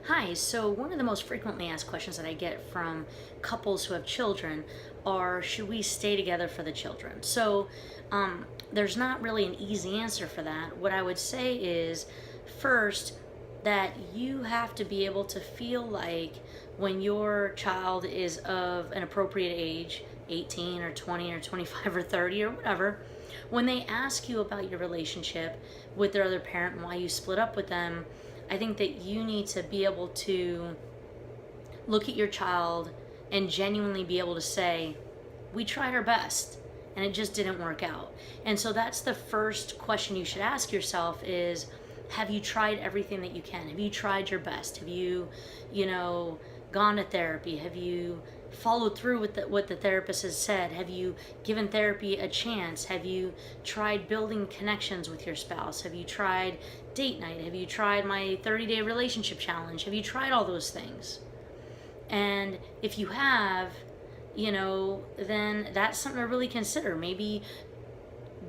Hi, so one of the most frequently asked questions that I get from couples who have children are, should we stay together for the children? There's not really an easy answer for that. What I would say is, first, that you have to be able to feel like when your child is of an appropriate age, 18 or 20 or 25 or 30 or whatever, when they ask you about your relationship with their other parent and why you split up with them, I think that you need to be able to look at your child and genuinely be able to say, we tried our best and it just didn't work out. And so that's the first question you should ask yourself is, have you tried everything that you can? Have you tried your best? Have you, gone to therapy? Have you followed through with what the therapist has said? Have you given therapy a chance? Have you tried building connections with your spouse? Have you tried date night? Have you tried my 30-day relationship challenge? Have you tried all those things? And if you have, then that's something to really consider. Maybe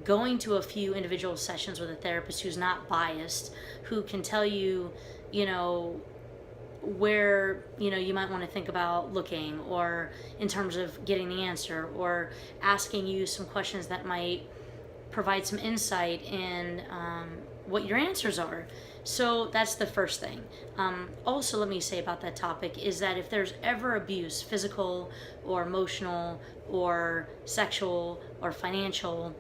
going to a few individual sessions with a therapist who's not biased, who can tell you, you know, where you might want to think about looking, or in terms of getting the answer, or asking you some questions that might provide some insight in what your answers are. So that's the first thing. Also, let me say about that topic is that if there's ever abuse, physical or emotional or sexual or financial,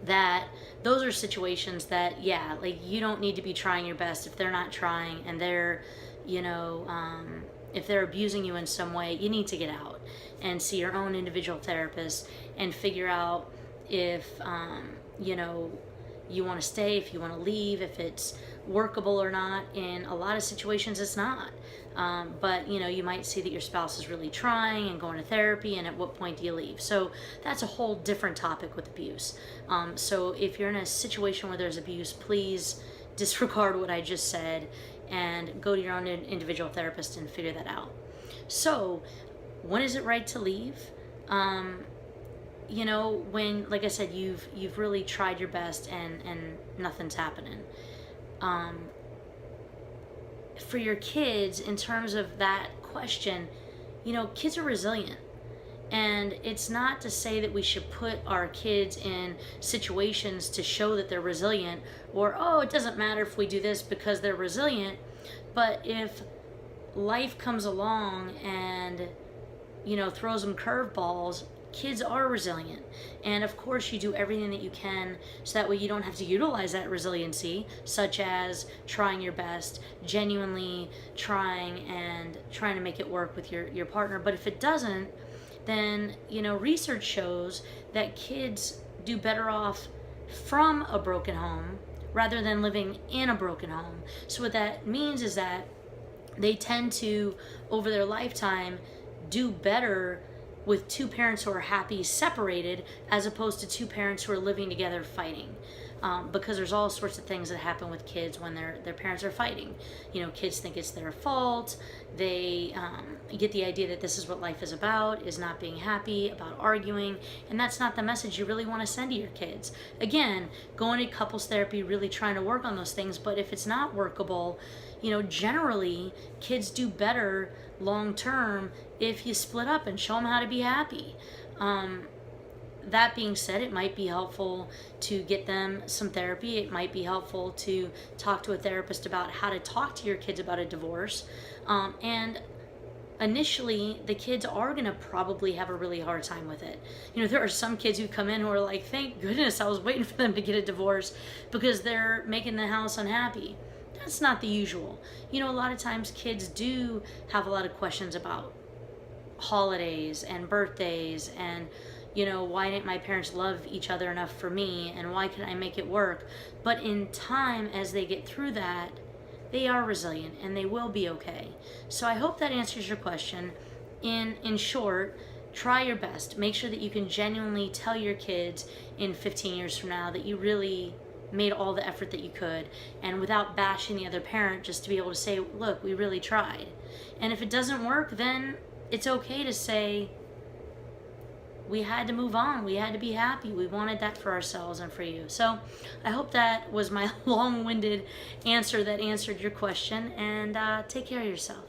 that those are situations that, yeah, like, you don't need to be trying your best if they're not trying, and they're, if they're abusing you in some way, you need to get out and see your own individual therapist and figure out if, you want to stay, if you want to leave, if it's workable or not. In a lot of situations, it's not. But you might see that your spouse is really trying and going to therapy, and at what point do you leave? So that's a whole different topic with abuse. So if you're in a situation where there's abuse, please disregard what I just said and go to your own individual therapist and figure that out. So when is it right to leave? When, like I said, you've really tried your best and nothing's happening. For your kids, in terms of that question, kids are resilient. And it's not to say that we should put our kids in situations to show that they're resilient, or, oh, it doesn't matter if we do this because they're resilient. But if life comes along and, throws them curveballs, kids are resilient. And of course, you do everything that you can so that way you don't have to utilize that resiliency, such as trying your best, genuinely trying to make it work with your partner. But if it doesn't, then, research shows that kids do better off from a broken home rather than living in a broken home. So what that means is that they tend to, over their lifetime, do better with two parents who are happy separated, as opposed to two parents who are living together fighting. Because there's all sorts of things that happen with kids when their parents are fighting. Kids think it's their fault. They get the idea that this is what life is about, is not being happy, about arguing, and that's not the message you really want to send to your kids. Again, going to couples therapy, really trying to work on those things, but if it's not workable, generally kids do better long term if you split up and show them how to be happy. That being said, it might be helpful to get them some therapy. It might be helpful to talk to a therapist about how to talk to your kids about a divorce. And initially, the kids are going to probably have a really hard time with it. There are some kids who come in who are like, thank goodness I was waiting for them to get a divorce because they're making the house unhappy. That's not the usual. A lot of times kids do have a lot of questions about holidays and birthdays and, why didn't my parents love each other enough for me, and why can I make it work? But in time, as they get through that, they are resilient and they will be okay. So I hope that answers your question. In short, try your best. Make sure that you can genuinely tell your kids in 15 years from now that you really made all the effort that you could, and without bashing the other parent, just to be able to say, look, we really tried. And if it doesn't work, then it's okay to say, we had to move on. We had to be happy. We wanted that for ourselves and for you. So I hope that was my long-winded answer that answered your question. And take care of yourself.